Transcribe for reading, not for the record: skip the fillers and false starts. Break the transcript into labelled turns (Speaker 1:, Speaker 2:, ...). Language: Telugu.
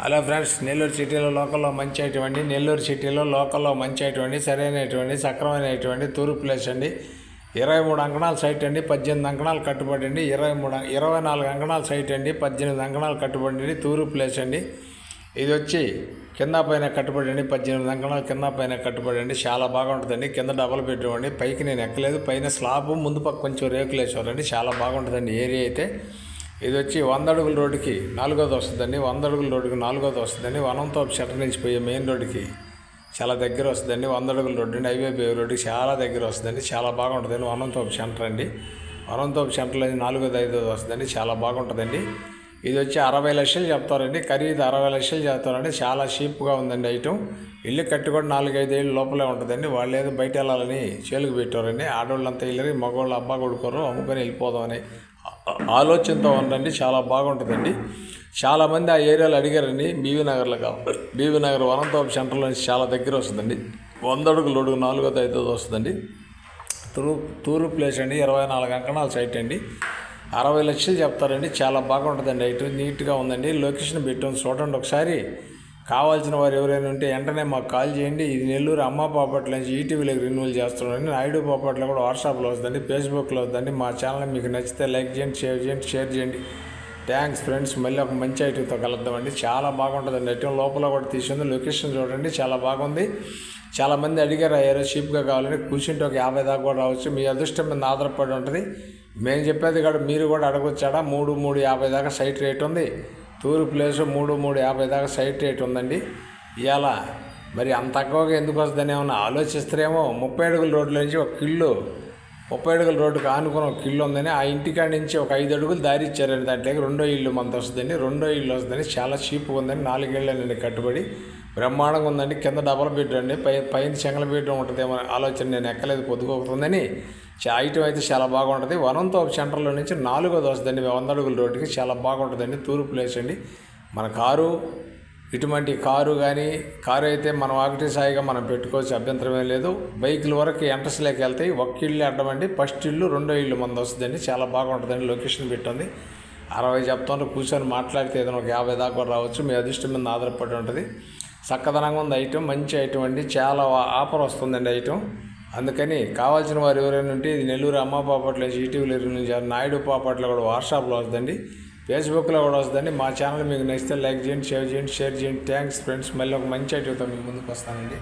Speaker 1: హలో ఫ్రెండ్స్, నెల్లూరు సిటీలో లోకల్లో మంచి అటువంటి నెల్లూరు సిటీలో లోకల్లో మంచి అటువంటి సరైనటువంటి సక్రమైనటువంటి తూర్పు ప్లేస్ అండి. 23 అంకణాల సైట్ అండి, 18 అంకణాలు కట్టుబడి అండి. 24 అంకణాల సైట్ అండి, 18 అంకణాలు కట్టుబడి అండి. తూర్పు ప్లేస్ అండి. ఇది వచ్చి కింద పైన కట్టుబడి అండి, 18 అంకణాలు కింద పైన కట్టుబడి అండి. చాలా బాగుంటుందండి. కింద డబల్ బెడ్రూమ్ అండి. పైకి నేను ఎక్కలేదు, పైన స్లాబ్ ముందు పక్క కొంచెం రేకులు వేసేవారండి. చాలా బాగుంటుందండి ఏరియా అయితే. ఇది వచ్చి 100 అడుగుల రోడ్డుకి 4వది వస్తుందండి. 100 అడుగుల రోడ్డుకి 4వది వస్తుందండి. వనంతోపు షట్టర్ నుంచి పోయే మెయిన్ రోడ్డుకి చాలా దగ్గర వస్తుందండి. 100 అడుగుల రోడ్డు అండి. హైవే బే రోడ్డుకి చాలా దగ్గర వస్తుందండి. చాలా బాగుంటుందండి. వనంతోపు సెంటర్ అండి. వనంతోపు సెంటర్లో 4వది 5వది వస్తుందండి. చాలా బాగుంటుందండి. ఇది వచ్చి 60 లక్షలు చెప్తారండి. ఖరీదు 60 లక్షలు చెప్తారండి. చాలా చీప్గా ఉందండి ఐటమ్. ఇల్లు కట్టి కూడా 4-5 ఏళ్ళు లోపలే ఉంటుందండి. వాళ్ళు ఏదో బయట వెళ్ళాలని చేలుగు పెట్టారండి. ఆడవాళ్ళంతా వెళ్ళి మగవాళ్ళు అబ్బా కొడుకోరు అమ్ముకొని వెళ్ళిపోదామని ఆలోచనతో ఉండండి. చాలా బాగుంటుందండి. చాలామంది ఆ ఏరియాలో అడిగారండి. బీవీ నగర్లో కావాలి. బీవీ నగర్ వనంతోపు సెంటర్లో నుంచి చాలా దగ్గర వస్తుందండి. 100 అడుగుల రోడ్డు 4వది 5వది వస్తుందండి. తూర్పు ప్లేస్ అండి. 24 అంకణాల సైట్ అండి. 60 లక్షలు చెప్తారండి. చాలా బాగుంటుందండి. ఐటమ్ నీట్గా ఉందండి. లొకేషన్ పెట్టాం, చూడండి ఒకసారి. కావాల్సిన వారు ఎవరైనా ఉంటే వెంటనే మాకు కాల్ చేయండి. ఇది నెల్లూరు అమ్మ పాపట్ల నుంచి ఈటీవీలోకి రెన్యూవల్ చేస్తున్నాండి. నాయుడు పాపట్లో కూడా వాట్సాప్లో వస్తుందండి, ఫేస్బుక్లో వస్తుందండి. మా ఛానల్ మీకు నచ్చితే లైక్ చేయండి, షేర్ చేయండి. Thanks friends. మళ్ళీ ఒక మంచి ఐటమ్తో కలుద్దామండి. చాలా బాగుంటుందండి. ఐటమ్ లోపల కూడా తీసింది. లొకేషన్ చూడండి, చాలా బాగుంది. చాలామంది అడిగారు ఆ ఏరియా చీప్గా కావాలని. కూర్చుంటే ఒక 50 దాకా కూడా రావచ్చు. మీ అదృష్టం మీద ఆధారపడి ఉంటుంది. మేము చెప్పేది కూడా మీరు కూడా అడగొచ్చాడా. 3,50 దాకా సైట్ రేట్ ఉంది. తూర్పు ప్లేస్ 3,50 దాకా సైట్ రేట్ ఉందండి. ఇవాళ మరి అంత తక్కువగా ఎందుకు వస్తుందని ఏమన్నా ఆలోచిస్తారేమో. 30 అడుగుల రోడ్ల నుంచి ఒక ఇల్లు, 30 అడుగుల రోడ్డుకి ఆనుకుని ఒక ఇల్లు ఉందని, ఆ ఇంటికాడ నుంచి ఒక 5 అడుగులు దారి ఇచ్చారండి. దాంట్లోకి 2వ ఇల్లు మనతో వస్తుందండి. 2వ ఇల్లు వస్తుందని చాలా చీప్గా ఉందండి. 4 ఏళ్ళనండి కట్టుబడి. బ్రహ్మాండంగా ఉందండి. కింద డబల్ బెడ్రూమ్ అండి. పైన సింగిల్ బెడ్రూమ్ ఉంటుందేమో ఆలోచన. నేను ఎక్కలేదు, పొద్దుకోతుందని. ఐటమ్ అయితే చాలా బాగుంటుంది. వనంతోపు సెంటర్లో నుంచి 4వది వస్తుందండి. 100 అడుగుల రోడ్డుకి చాలా బాగుంటుందండి. తూర్పు ప్లేస్ అండి. మన కారు, ఇటువంటి కారు కానీ, కారు అయితే మనం ఒకటి సాయిగా మనం పెట్టుకోవచ్చు, అభ్యంతరమే లేదు. బైకుల వరకు ఎంట్రస్లోకి వెళ్తాయి. ఒక్క ఇల్లు అడ్డమండి. ఫస్ట్ ఇల్లు 2వ ఇల్లు మంది వస్తుందండి. చాలా బాగుంటుందండి. లొకేషన్ పెట్టింది. 60 చెప్తాను. కూర్చొని మాట్లాడితే ఏదైనా ఒక 50 దాకా కూడా రావచ్చు. మీ అదృష్టం మీద ఆధారపడి ఉంటుంది. చక్కదనంగా ఉంది ఐటమ్. మంచి ఐటమ్ అండి. చాలా ఆఫర్ వస్తుందండి ఐటమ్. అందుకని కావాల్సిన వారు ఎవరైనా ఉంటే ఇది నెల్లూరు అమ్మ పాపట్ల ఈటీవీలో నుంచి నాయుడు పాపట్లో కూడా వాట్సాప్లో వస్తుందండి, ఫేస్బుక్లో కూడా వస్తుందండి. మా ఛానల్ మీకు నచ్చితే లైక్ చేయండి, షేర్ చేయండి. Thanks friends. మళ్ళీ ఒక మంచి ఐటమ్తో మీ ముందుకు వస్తానండి.